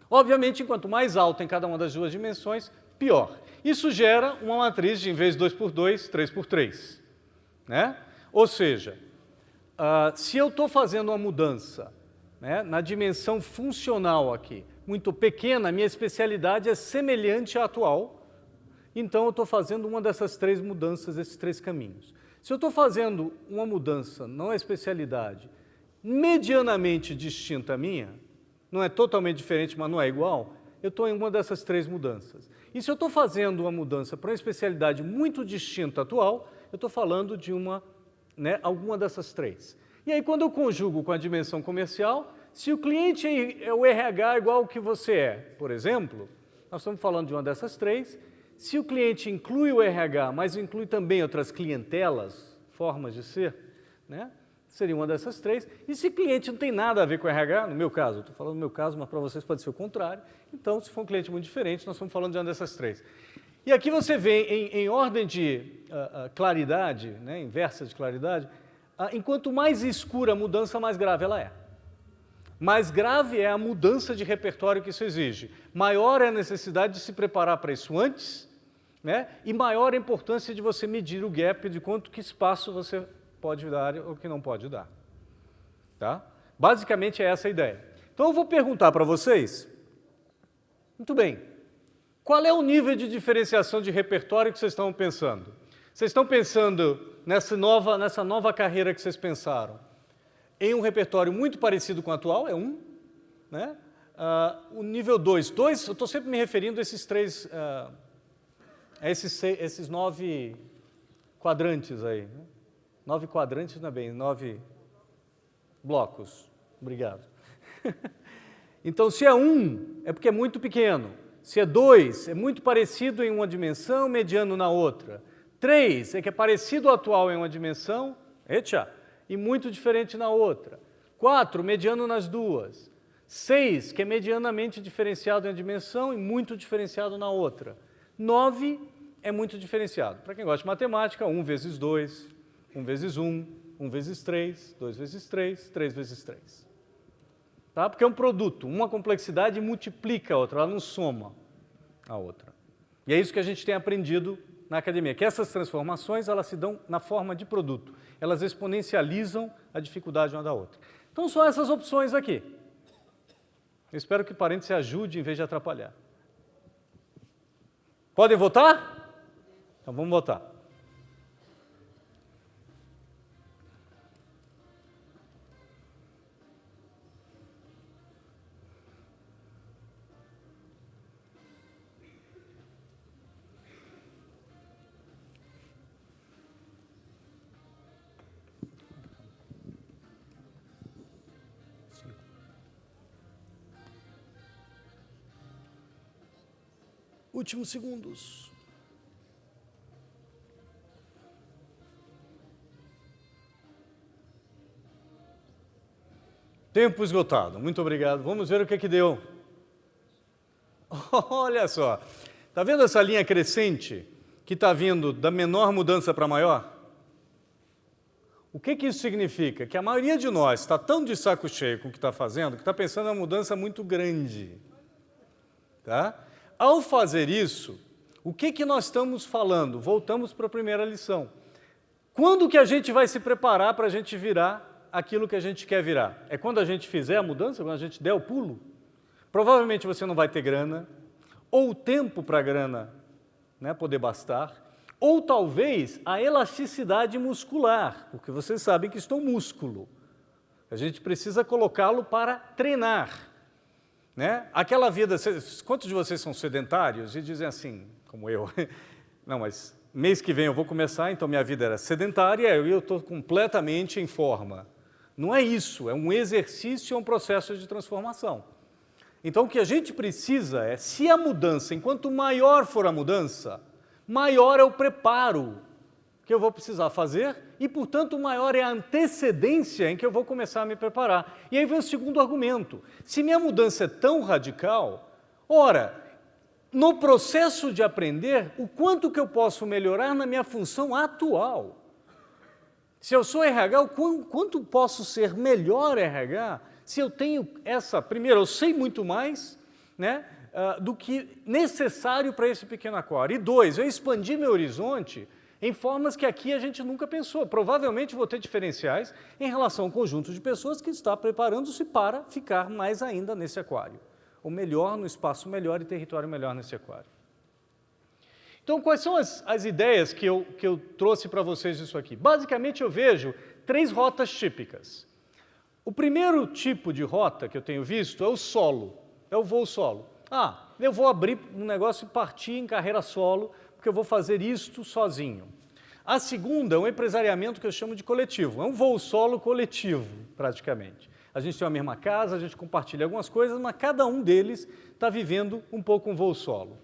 Speaker 2: Obviamente, quanto mais alta em cada uma das 2 dimensões, pior. Isso gera uma matriz de, em vez de 2x2, 3x3. Né? Ou seja, se eu estou fazendo uma mudança, né, na dimensão funcional aqui, muito pequena, a minha especialidade é semelhante à atual, então eu estou fazendo uma dessas 3 mudanças, esses 3 caminhos. Se eu estou fazendo uma mudança, não é especialidade, medianamente distinta à minha, não é totalmente diferente, mas não é igual, eu estou em uma dessas 3 mudanças. E se eu estou fazendo uma mudança para uma especialidade muito distinta à atual, eu estou falando de alguma dessas 3. E aí, quando eu conjugo com a dimensão comercial, se o cliente é o RH igual ao que você é, por exemplo, nós estamos falando de uma dessas 3, se o cliente inclui o RH, mas inclui também outras clientelas, formas de ser, né, seria uma dessas 3. E se o cliente não tem nada a ver com o RH, no meu caso, estou falando no meu caso, mas para vocês pode ser o contrário, então, se for um cliente muito diferente, nós estamos falando de uma dessas 3. E aqui você vê, em ordem de claridade, né, inversa de claridade, enquanto mais escura a mudança, mais grave ela é. Mais grave é a mudança de repertório que isso exige. Maior é a necessidade de se preparar para isso antes, né? E maior a importância de você medir o gap de quanto que espaço você pode dar ou que não pode dar. Tá? Basicamente é essa a ideia. Então eu vou perguntar para vocês, muito bem, qual é o nível de diferenciação de repertório que vocês estão pensando? Vocês estão pensando nessa nova carreira que vocês pensaram em um repertório muito parecido com o atual, é 1, né? O nível 2, eu estou sempre me referindo a esses 3, esses 9 quadrantes aí. Né? 9 quadrantes, não é bem, 9 blocos. Obrigado. Então, se é 1, é porque é muito pequeno. Se é 2, é muito parecido em uma dimensão, mediano na outra. 3 é que é parecido ao atual em uma dimensão, e muito diferente na outra. 4, mediano nas 2. 6, que é medianamente diferenciado em uma dimensão e muito diferenciado na outra. 9 é muito diferenciado. Para quem gosta de matemática, 1 vezes 2, 1 vezes 1, 1 vezes 3, 2 vezes 3, 3 vezes 3. Tá? Porque é um produto, uma complexidade multiplica a outra, ela não soma a outra. E é isso que a gente tem aprendido na academia, que essas transformações elas se dão na forma de produto. Elas exponencializam a dificuldade uma da outra. Então, são essas opções aqui. Eu espero que o parêntese ajude em vez de atrapalhar. Podem votar? Então, vamos votar. Últimos segundos. Tempo esgotado. Muito obrigado. Vamos ver o que deu. Olha só. Está vendo essa linha crescente que está vindo da menor mudança para a maior? O que isso significa? Que a maioria de nós está tão de saco cheio com o que está fazendo que está pensando em uma mudança muito grande. Tá? Ao fazer isso, o que nós estamos falando? Voltamos para a primeira lição. Quando que a gente vai se preparar para a gente virar aquilo que a gente quer virar? É quando a gente fizer a mudança, quando a gente der o pulo? Provavelmente você não vai ter grana, ou o tempo para a grana, né, poder bastar, ou talvez a elasticidade muscular, porque vocês sabem que isto é um músculo. A gente precisa colocá-lo para treinar. Né? Aquela vida... Quantos de vocês são sedentários e dizem assim, como eu, não, mas mês que vem eu vou começar, então minha vida era sedentária e eu estou completamente em forma. Não é isso, é um exercício, é um processo de transformação. Então, o que a gente precisa é, se a mudança, enquanto maior for a mudança, maior é o preparo que eu vou precisar fazer e, portanto, maior é a antecedência em que eu vou começar a me preparar. E aí vem o segundo argumento. Se minha mudança é tão radical, ora, no processo de aprender, o quanto que eu posso melhorar na minha função atual? Se eu sou RH, o quanto posso ser melhor RH se eu tenho essa... Primeiro, eu sei muito mais, né, do que necessário para esse pequeno aquário. E dois, eu expandi meu horizonte em formas que aqui a gente nunca pensou. Provavelmente vou ter diferenciais em relação ao conjunto de pessoas que está preparando-se para ficar mais ainda nesse aquário. Ou melhor, no espaço melhor e território melhor nesse aquário. Então, quais são as ideias que eu trouxe para vocês disso aqui? Basicamente, eu vejo 3 rotas típicas. O primeiro tipo de rota que eu tenho visto é o solo, é o voo solo. Eu vou abrir um negócio e partir em carreira solo, porque eu vou fazer isto sozinho. A segunda é um empresariamento que eu chamo de coletivo, é um voo solo coletivo, praticamente. A gente tem a mesma casa, a gente compartilha algumas coisas, mas cada um deles está vivendo um pouco um voo solo.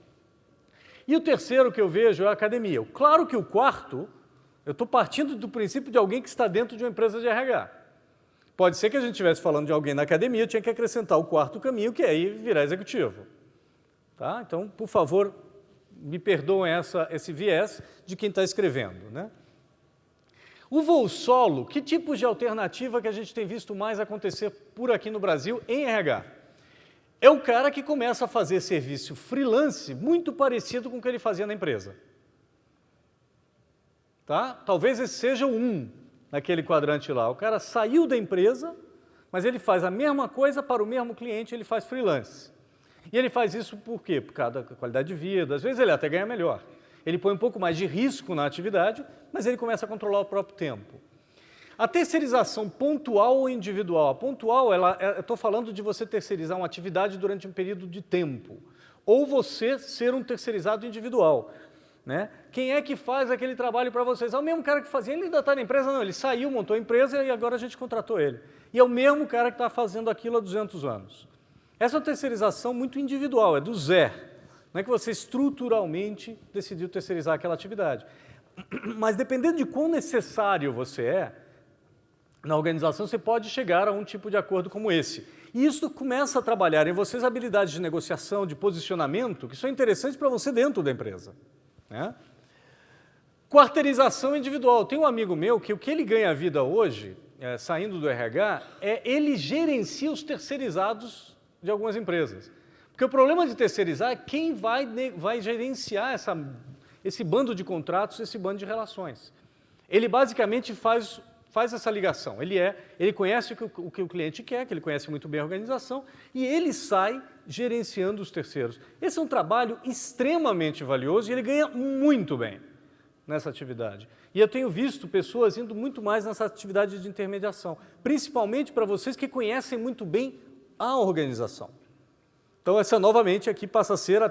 Speaker 2: E o terceiro que eu vejo é a academia. Claro que o quarto, eu estou partindo do princípio de alguém que está dentro de uma empresa de RH. Pode ser que a gente estivesse falando de alguém na academia, eu tinha que acrescentar o quarto caminho, que é ir virar executivo. Tá? Então, por favor, me perdoem esse viés de quem está escrevendo. Né? O voo solo, que tipos de alternativa que a gente tem visto mais acontecer por aqui no Brasil em RH? É o cara que começa a fazer serviço freelance muito parecido com o que ele fazia na empresa. Tá? Talvez esse seja o 1 naquele quadrante lá. O cara saiu da empresa, mas ele faz a mesma coisa para o mesmo cliente, ele faz freelance. E ele faz isso por quê? Por causa da qualidade de vida, às vezes ele até ganha melhor. Ele põe um pouco mais de risco na atividade, mas ele começa a controlar o próprio tempo. A terceirização pontual ou individual? A pontual, eu estou falando de você terceirizar uma atividade durante um período de tempo, ou você ser um terceirizado individual. Né? Quem é que faz aquele trabalho para vocês? É o mesmo cara que fazia, ele ainda está na empresa? Não, ele saiu, montou a empresa e agora a gente contratou ele. E é o mesmo cara que está fazendo aquilo há 200 anos. Essa é uma terceirização muito individual, é do Zé. Não é que você estruturalmente decidiu terceirizar aquela atividade. Mas dependendo de quão necessário você é, na organização você pode chegar a um tipo de acordo como esse. E isso começa a trabalhar em vocês habilidades de negociação, de posicionamento, que são interessantes para você dentro da empresa. Né? Quarteirização individual. Tem um amigo meu que o que ele ganha a vida hoje, saindo do RH, ele gerencia os terceirizados de algumas empresas. Porque o problema de terceirizar é quem vai gerenciar esse bando de contratos, esse bando de relações. Ele basicamente faz essa ligação. Ele conhece o que o cliente quer, que ele conhece muito bem a organização, e ele sai gerenciando os terceiros. Esse é um trabalho extremamente valioso e ele ganha muito bem nessa atividade. E eu tenho visto pessoas indo muito mais nessa atividade de intermediação, principalmente para vocês que conhecem muito bem a organização. Então, essa novamente aqui passa a ser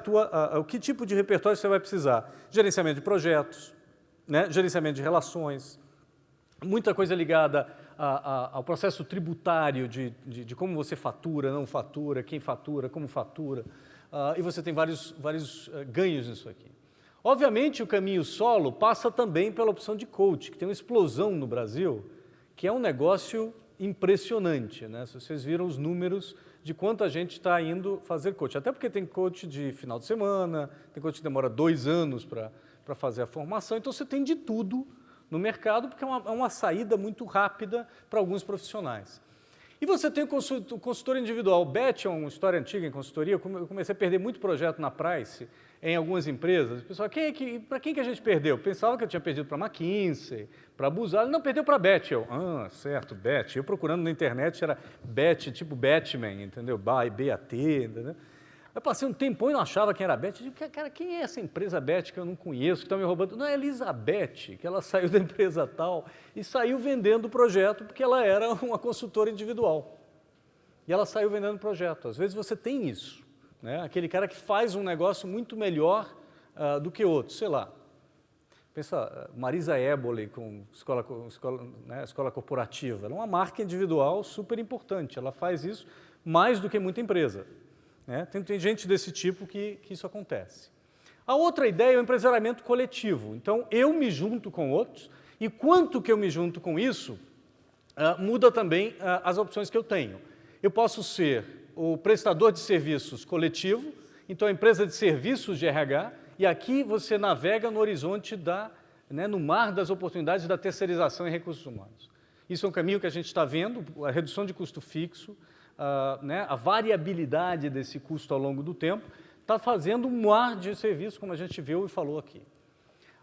Speaker 2: o que tipo de repertório você vai precisar. Gerenciamento de projetos, né? Gerenciamento de relações, muita coisa ligada ao processo tributário de como você fatura, não fatura, quem fatura, como fatura, e você tem vários ganhos nisso aqui. Obviamente, o caminho solo passa também pela opção de coach, que tem uma explosão no Brasil, que é um negócio impressionante, né? Se vocês viram os números de quanta gente está indo fazer coach. Até porque tem coach de final de semana, tem coach que demora 2 anos para fazer a formação, então você tem de tudo no mercado, porque é uma saída muito rápida para alguns profissionais. E você tem o consultor individual. O Beth é uma história antiga em consultoria. Eu comecei a perder muito projeto na Price, em algumas empresas. O pessoal, para quem que a gente perdeu? Pensava que eu tinha perdido para a McKinsey, para a Buzal. Não, perdeu para a Beth. Certo, Beth. Eu procurando na internet, era Beth, tipo Batman, entendeu? B-A-T, entendeu? Eu passei um tempão e não achava quem era a Beth. Eu digo, cara, quem é essa empresa Beth que eu não conheço, que está me roubando? Não, é a Elizabeth, que ela saiu da empresa tal e saiu vendendo o projeto porque ela era uma consultora individual. E ela saiu vendendo o projeto. Às vezes você tem isso, né? Aquele cara que faz um negócio muito melhor do que outro, sei lá. Pensa, Marisa Éboli com escola corporativa. Ela é uma marca individual super importante. Ela faz isso mais do que muita empresa. Né? Tem gente desse tipo que isso acontece. A outra ideia é o empresariamento coletivo. Então, eu me junto com outros, e quanto que eu me junto com isso, muda também as opções que eu tenho. Eu posso ser o prestador de serviços coletivo, então a empresa de serviços de RH, e aqui você navega no horizonte no mar das oportunidades da terceirização em recursos humanos. Isso é um caminho que a gente está vendo, a redução de custo fixo, a variabilidade desse custo ao longo do tempo, está fazendo um mar de serviço, como a gente viu e falou aqui.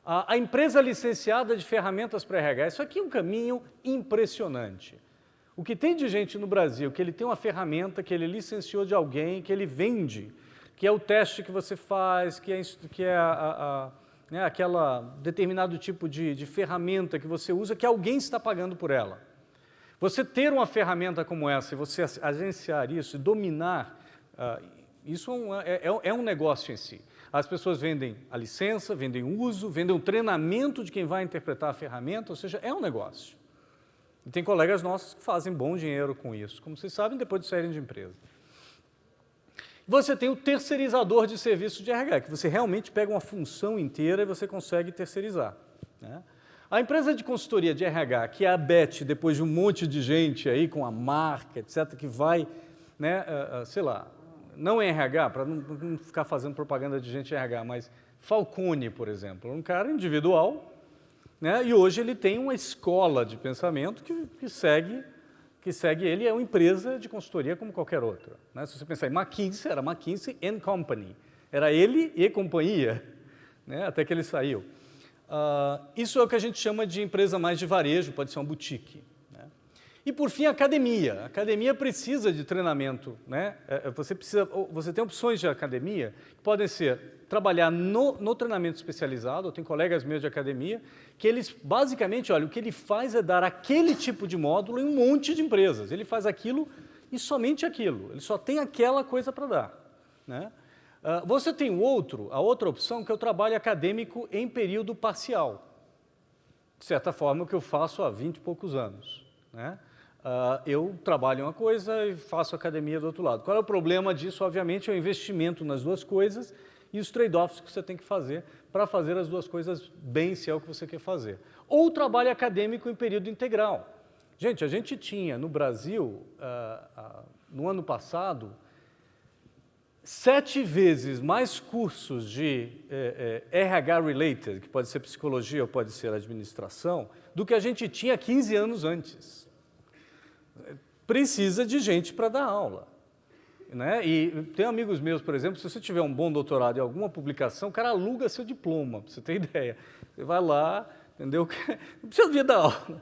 Speaker 2: A empresa licenciada de ferramentas para RH, isso aqui é um caminho impressionante. O que tem de gente no Brasil, que ele tem uma ferramenta que ele licenciou de alguém, que ele vende, que é o teste que você faz, que é aquela determinado tipo de ferramenta que você usa, que alguém está pagando por ela. Você ter uma ferramenta como essa e você agenciar isso e dominar, isso é um negócio em si. As pessoas vendem a licença, vendem o uso, vendem o treinamento de quem vai interpretar a ferramenta, ou seja, é um negócio. E tem colegas nossos que fazem bom dinheiro com isso, como vocês sabem, depois de saírem de empresa. Você tem o terceirizador de serviços de RH, que você realmente pega uma função inteira e você consegue terceirizar, né? A empresa de consultoria de RH, que é a Beth, depois de um monte de gente aí com a marca, etc., que vai, sei lá, não em RH, para não ficar fazendo propaganda de gente em RH, mas Falcone, por exemplo, um cara individual, né, e hoje ele tem uma escola de pensamento que segue ele, é uma empresa de consultoria como qualquer outra. Né? Se você pensar em McKinsey, era McKinsey & Company, era ele e companhia, né, até que ele saiu. Isso é o que a gente chama de empresa mais de varejo, pode ser uma boutique. Né? E, por fim, a academia. A academia precisa de treinamento. Né? Você tem opções de academia que podem ser trabalhar no treinamento especializado. Eu tenho colegas meus de academia que eles, basicamente, olha, o que ele faz é dar aquele tipo de módulo em um monte de empresas. Ele faz aquilo e somente aquilo. Ele só tem aquela coisa para dar. Né? Você tem a outra opção, que é o trabalho acadêmico em período parcial. De certa forma, o que eu faço há 20 e poucos anos. Né? Eu trabalho uma coisa e faço academia do outro lado. Qual é o problema disso? Obviamente, é o investimento nas duas coisas e os trade-offs que você tem que fazer para fazer as duas coisas bem, se é o que você quer fazer. Ou o trabalho acadêmico em período integral. Gente, a gente tinha no Brasil, no ano passado, 7 vezes mais cursos de RH-related, que pode ser psicologia ou pode ser administração, do que a gente tinha 15 anos antes. Precisa de gente para dar aula. Né? E tem amigos meus, por exemplo, se você tiver um bom doutorado em alguma publicação, o cara aluga seu diploma, para você ter ideia. Você vai lá, entendeu? Não precisa vir dar aula.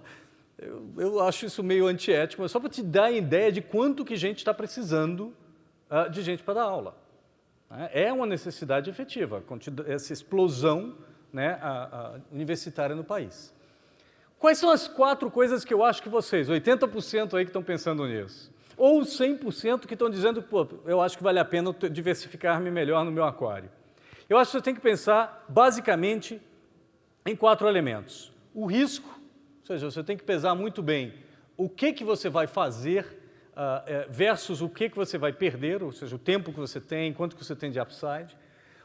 Speaker 2: Eu acho isso meio antiético, mas só para te dar a ideia de quanto que gente está precisando de gente para dar aula. É uma necessidade efetiva, essa explosão, né, universitária no país. Quais são as 4 coisas que eu acho que vocês, 80% aí que estão pensando nisso, ou 100% que estão dizendo, pô, eu acho que vale a pena diversificar-me melhor no meu aquário? Eu acho que você tem que pensar, basicamente, em 4 elementos. O risco, ou seja, você tem que pesar muito bem o que você vai fazer versus o que você vai perder, ou seja, o tempo que você tem, quanto que você tem de upside.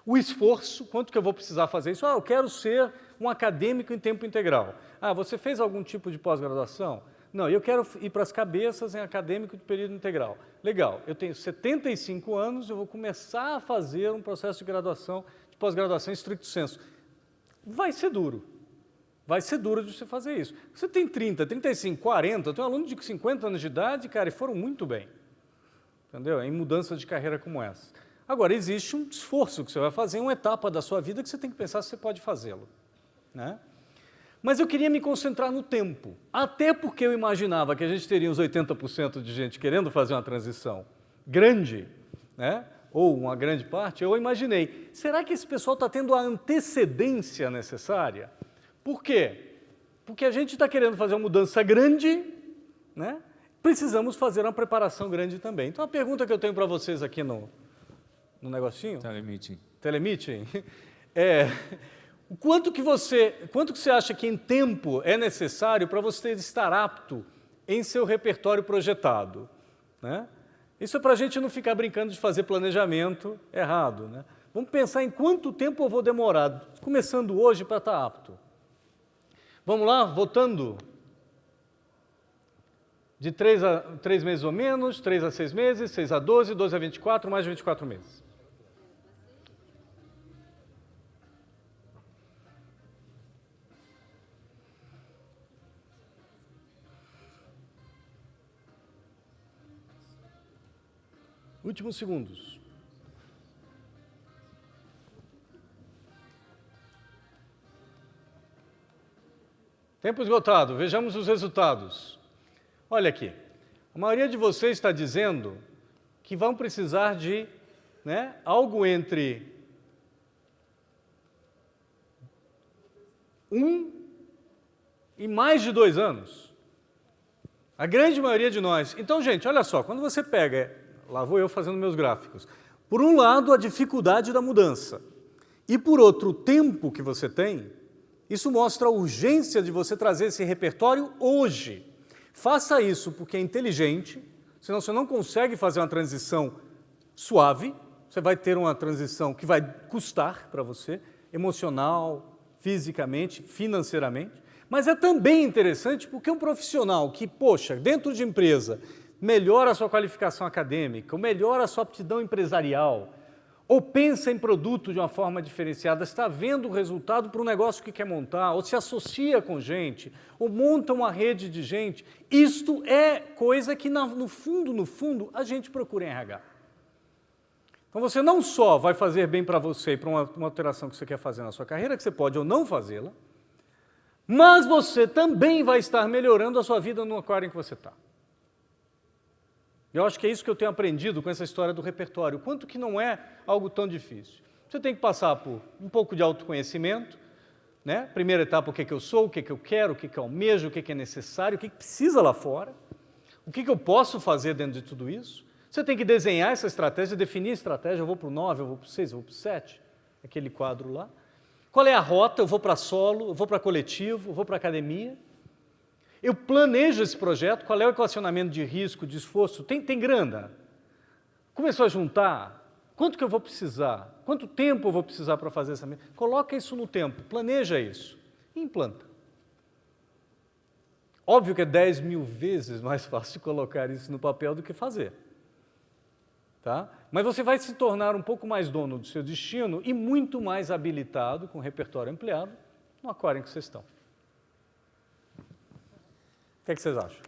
Speaker 2: O esforço, quanto que eu vou precisar fazer isso? Eu quero ser um acadêmico em tempo integral. Você fez algum tipo de pós-graduação? Não, eu quero ir para as cabeças em acadêmico de período integral. Legal, eu tenho 75 anos, eu vou começar a fazer um processo de graduação, de pós-graduação em stricto sensu. Vai ser duro. Vai ser duro de você fazer isso. Você tem 30, 35, 40, eu tenho um aluno de 50 anos de idade, cara, e foram muito bem. Entendeu? Em mudança de carreira como essa. Agora, existe um esforço que você vai fazer em uma etapa da sua vida que você tem que pensar se você pode fazê-lo. Né? Mas eu queria me concentrar no tempo, até porque eu imaginava que a gente teria uns 80% de gente querendo fazer uma transição grande, né, ou uma grande parte, eu imaginei, será que esse pessoal está tendo a antecedência necessária? Por quê? Porque a gente está querendo fazer uma mudança grande, né? Precisamos fazer uma preparação grande também. Então, a pergunta que eu tenho para vocês aqui no negocinho... Telemeeting. Quanto que você acha que em tempo é necessário para você estar apto em seu repertório projetado, né? Isso é para a gente não ficar brincando de fazer planejamento errado, né? Vamos pensar em quanto tempo eu vou demorar, começando hoje, para estar apto. Vamos lá, votando? De 3 meses ou menos, 3 a 6 meses, 6 a 12, 12 a 24, mais de 24 meses. Últimos segundos. Tempo esgotado. Vejamos os resultados. Olha aqui. A maioria de vocês está dizendo que vão precisar de, né, algo entre 1 e mais de 2 anos. A grande maioria de nós. Então, gente, olha só. Quando você pega... Lá vou eu fazendo meus gráficos. Por um lado, a dificuldade da mudança. E por outro, o tempo que você tem, isso mostra a urgência de você trazer esse repertório hoje. Faça isso porque é inteligente, senão você não consegue fazer uma transição suave, você vai ter uma transição que vai custar para você, emocional, fisicamente, financeiramente. Mas é também interessante porque um profissional que, poxa, dentro de empresa... melhora a sua qualificação acadêmica, ou melhora a sua aptidão empresarial, ou pensa em produto de uma forma diferenciada, está vendo o resultado para um negócio que quer montar, ou se associa com gente, ou monta uma rede de gente. Isto é coisa que, no fundo, a gente procura em RH. Então, você não só vai fazer bem para você e para uma alteração que você quer fazer na sua carreira, que você pode ou não fazê-la, mas você também vai estar melhorando a sua vida no aquário em que você está. Eu acho que é isso que eu tenho aprendido com essa história do repertório, quanto que não é algo tão difícil. Você tem que passar por um pouco de autoconhecimento, né? Primeira etapa, o que eu sou, o que eu quero, o que eu almejo, o que é necessário, o que precisa lá fora, o que eu posso fazer dentro de tudo isso. Você tem que desenhar essa estratégia, definir a estratégia, eu vou para o 9, eu vou para o 6, eu vou para o 7, aquele quadro lá. Qual é a rota? Eu vou para solo, eu vou para coletivo, eu vou para academia. Eu planejo esse projeto, qual é o equacionamento de risco, de esforço, tem grana? Começou a juntar? Quanto que eu vou precisar? Quanto tempo eu vou precisar para fazer essa... Coloca isso no tempo, planeja isso e implanta. Óbvio que é 10 mil vezes mais fácil colocar isso no papel do que fazer. Tá? Mas você vai se tornar um pouco mais dono do seu destino e muito mais habilitado, com repertório ampliado, no aquário em que vocês estão. O que é que vocês acham?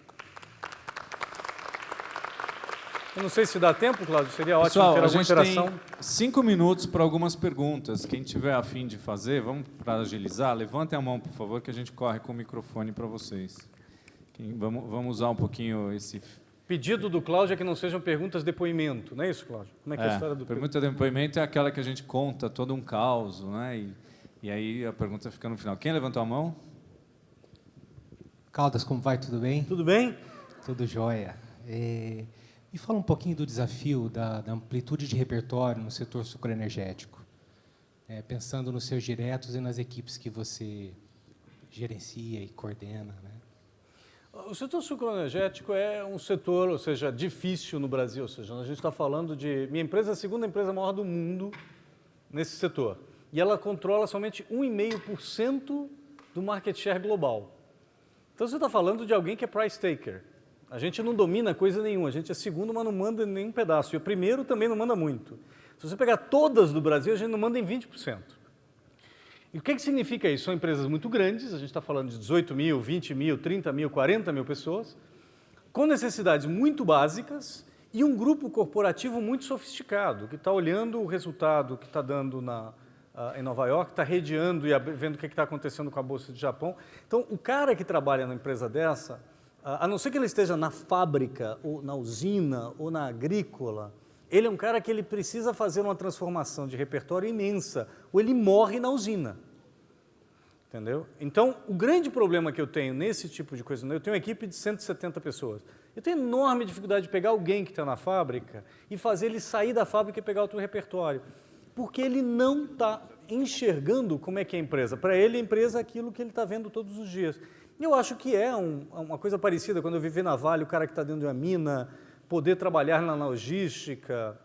Speaker 2: Eu não sei se dá tempo, Cláudio, seria ótimo
Speaker 1: Pessoal,
Speaker 2: ter alguma interação.
Speaker 1: Tem 5 minutos para algumas perguntas. Quem tiver a fim de fazer, vamos para agilizar, levantem a mão, por favor, que a gente corre com o microfone para vocês. Vamos usar um pouquinho esse...
Speaker 2: Pedido do Cláudio é que não sejam perguntas depoimento, não é isso, Cláudio? Como é que é a história do
Speaker 1: pergunta de depoimento é aquela que a gente conta todo um caos, né? E aí a pergunta fica no final. Quem levantou a mão?
Speaker 3: Caldas, como vai? Tudo bem?
Speaker 2: Tudo bem?
Speaker 3: Tudo jóia. Me fala um pouquinho do desafio da amplitude de repertório no setor sucroenergético, pensando nos seus diretos e nas equipes que você gerencia e coordena, né?
Speaker 2: O setor sucroenergético é um setor, ou seja, difícil no Brasil. Ou seja, a gente está falando de... Minha empresa é a segunda empresa maior do mundo nesse setor. E ela controla somente 1,5% do market share global. Então, você está falando de alguém que é price taker. A gente não domina coisa nenhuma, a gente é segundo, mas não manda nenhum pedaço. E o primeiro também não manda muito. Se você pegar todas do Brasil, a gente não manda em 20%. E o que significa isso? São empresas muito grandes, a gente está falando de 18 mil, 20 mil, 30 mil, 40 mil pessoas, com necessidades muito básicas e um grupo corporativo muito sofisticado, que está olhando o resultado que está dando em Nova York, está redeando e vendo o que está acontecendo com a Bolsa de Japão. Então, o cara que trabalha numa empresa dessa, a não ser que ele esteja na fábrica, ou na usina, ou na agrícola, Ele é um cara que ele precisa fazer uma transformação de repertório imensa, ou ele morre na usina. Entendeu? Então, o grande problema que eu tenho nesse tipo de coisa, eu tenho uma equipe de 170 pessoas. Eu tenho enorme dificuldade de pegar alguém que está na fábrica e fazer ele sair da fábrica e pegar outro repertório. Porque ele não está enxergando como é que é a empresa. Para ele, a empresa é aquilo que ele está vendo todos os dias. Eu acho que é uma coisa parecida quando eu vivi na Vale, o cara que está dentro de uma mina, poder trabalhar na logística,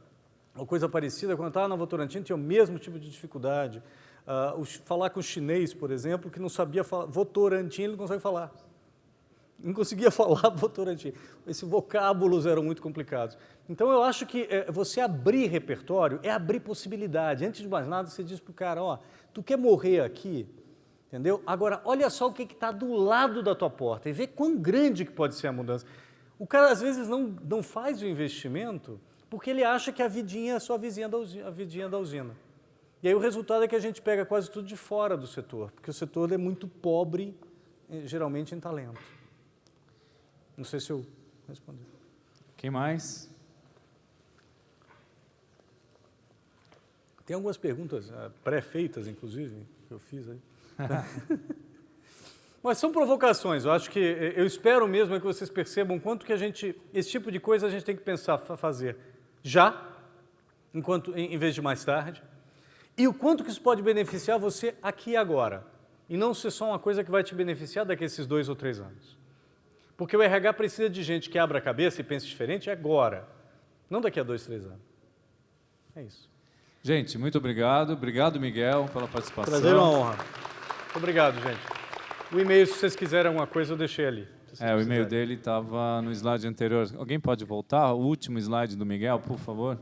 Speaker 2: ou coisa parecida, quando eu estava na Votorantim, tinha o mesmo tipo de dificuldade. Falar com o chinês, por exemplo, que não sabia falar Votorantim, ele não consegue falar. Não conseguia falar Votorantim. Esses vocábulos eram muito complicados. Então, eu acho que você abrir repertório é abrir possibilidade. Antes de mais nada, você diz para o cara, ó, tu quer morrer aqui? Entendeu? Agora, olha só o que está do lado da tua porta e vê quão grande que pode ser a mudança. O cara, às vezes, não faz o investimento porque ele acha que a vidinha é só a vidinha da usina. E aí o resultado é que a gente pega quase tudo de fora do setor, porque o setor é muito pobre, geralmente, em talento. Não sei se eu respondi.
Speaker 1: Quem mais?
Speaker 2: Tem algumas perguntas pré-feitas, inclusive, que eu fiz aí. Mas são provocações. Eu acho que eu espero mesmo que vocês percebam quanto que esse tipo de coisa a gente tem que pensar, fazer já, em vez de mais tarde, e o quanto que isso pode beneficiar você aqui e agora, e não ser só uma coisa que vai te beneficiar daqui a esses 2 ou 3 anos. Porque o RH precisa de gente que abra a cabeça e pense diferente agora, não daqui a 2, 3 anos. É isso.
Speaker 1: Gente, muito obrigado. Obrigado, Miguel, pela participação.
Speaker 2: Prazer e uma honra. Muito obrigado, gente. O e-mail, se vocês quiserem alguma coisa, eu deixei ali.
Speaker 1: O e-mail dele estava no slide anterior. Alguém pode voltar? O último slide do Miguel, por favor?